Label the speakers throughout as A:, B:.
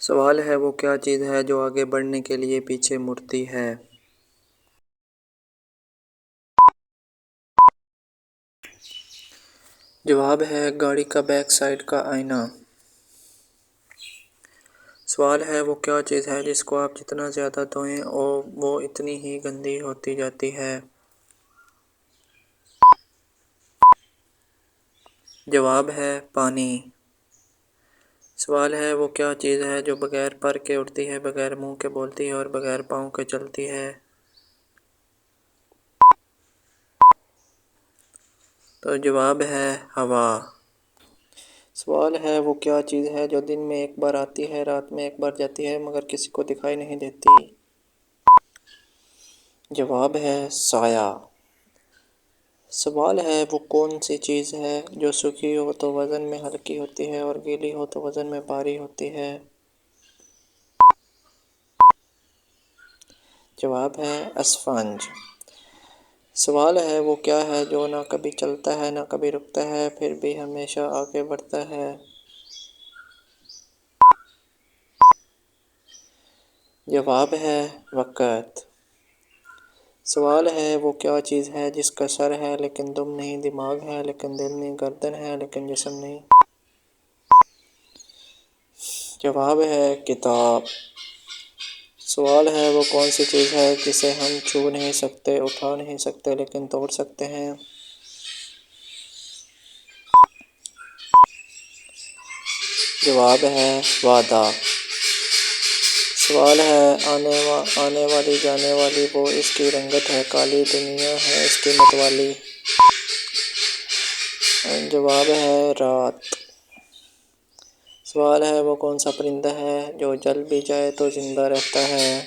A: سوال ہے وہ کیا چیز ہے جو آگے بڑھنے کے لیے پیچھے مڑتی ہے؟ جواب ہے گاڑی کا بیک سائیڈ کا آئینہ۔ سوال ہے وہ کیا چیز ہے جس کو آپ جتنا زیادہ دھوئیں وہ اتنی ہی گندی ہوتی جاتی ہے؟ جواب ہے پانی۔ سوال ہے وہ کیا چیز ہے جو بغیر پر کے اڑتی ہے، بغیر منہ کے بولتی ہے اور بغیر پاؤں کے چلتی ہے؟ تو جواب ہے ہوا۔ سوال ہے وہ کیا چیز ہے جو دن میں ایک بار آتی ہے، رات میں ایک بار جاتی ہے مگر کسی کو دکھائی نہیں دیتی؟ جواب ہے سایہ۔ سوال ہے وہ کون سی چیز ہے جو سوکھی ہو تو وزن میں ہلکی ہوتی ہے اور گیلی ہو تو وزن میں بھاری ہوتی ہے؟ جواب ہے اسفنج۔ سوال ہے وہ کیا ہے جو نہ کبھی چلتا ہے نہ کبھی رکتا ہے پھر بھی ہمیشہ آگے بڑھتا ہے؟ جواب ہے وقت۔ سوال ہے وہ کیا چیز ہے جس کا سر ہے لیکن دم نہیں، دماغ ہے لیکن دل نہیں، گردن ہے لیکن جسم نہیں؟ جواب ہے کتاب۔ سوال ہے وہ کون سی چیز ہے جسے ہم چھو نہیں سکتے، اٹھا نہیں سکتے لیکن توڑ سکتے ہیں؟ جواب ہے وعدہ۔ سوال ہے آنے والی جانے والی وہ اس کی رنگت ہے کالی، دنیا ہے اس کی متوالی؟ جواب ہے رات۔ سوال ہے وہ کون سا پرندہ ہے جو جل بھی جائے تو زندہ رہتا ہے؟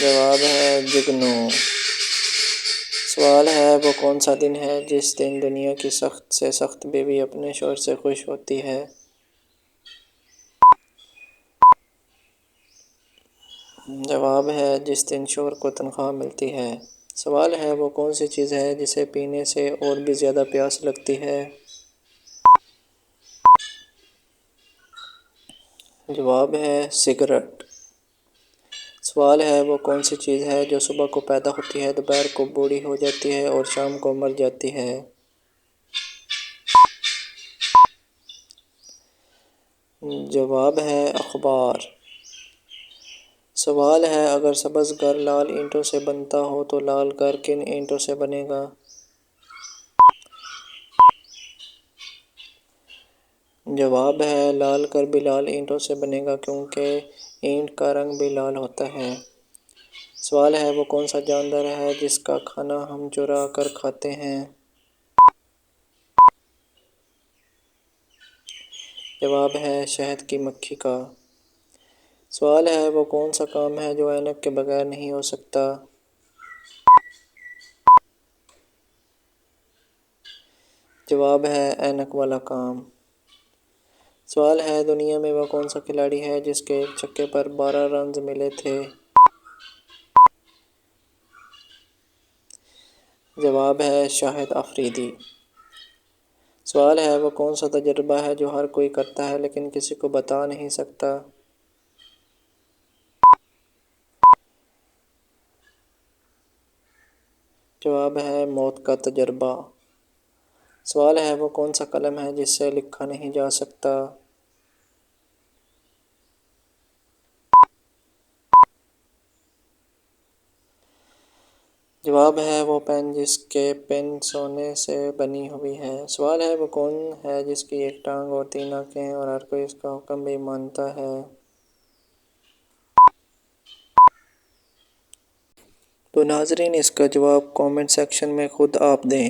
A: جواب ہے جگنو۔ سوال ہے وہ کون سا دن ہے جس دن دنیا کی سخت سے سخت بیوی اپنے شوہر سے خوش ہوتی ہے؟ جواب ہے جس دن شوہر کو تنخواہ ملتی ہے۔ سوال ہے وہ کون سی چیز ہے جسے پینے سے اور بھی زیادہ پیاس لگتی ہے؟ جواب ہے سگریٹ۔ سوال ہے وہ کون سی چیز ہے جو صبح کو پیدا ہوتی ہے، دوپہر کو بوڑھی ہو جاتی ہے اور شام کو مر جاتی ہے؟ جواب ہے اخبار۔ سوال ہے اگر سبز گھر لال اینٹوں سے بنتا ہو تو لال گھر کن اینٹوں سے بنے گا؟ جواب ہے لال گھر بھی لال اینٹوں سے بنے گا کیونکہ اینٹ کا رنگ بھی لال ہوتا ہے۔ سوال ہے وہ کون سا جاندار ہے جس کا کھانا ہم چرا کر کھاتے ہیں؟ جواب ہے شہد کی مکھی کا۔ سوال ہے وہ کون سا کام ہے جو اینک کے بغیر نہیں ہو سکتا؟ جواب ہے اینک والا کام۔ سوال ہے دنیا میں وہ کون سا کھلاڑی ہے جس کے ایک چھکے پر 12 رنز ملے تھے؟ جواب ہے شاہد افریدی۔ سوال ہے وہ کون سا تجربہ ہے جو ہر کوئی کرتا ہے لیکن کسی کو بتا نہیں سکتا؟ جواب ہے موت کا تجربہ۔ سوال ہے وہ کون سا قلم ہے جس سے لکھا نہیں جا سکتا؟ جواب ہے وہ پین جس کے پن سونے سے بنی ہوئی ہے۔ سوال ہے وہ کون ہے جس کی ایک ٹانگ اور 3 آنکھیں ہیں اور ہر کوئی اس کا حکم بھی مانتا ہے؟ تو ناظرین اس کا جواب کومنٹ سیکشن میں خود آپ دیں۔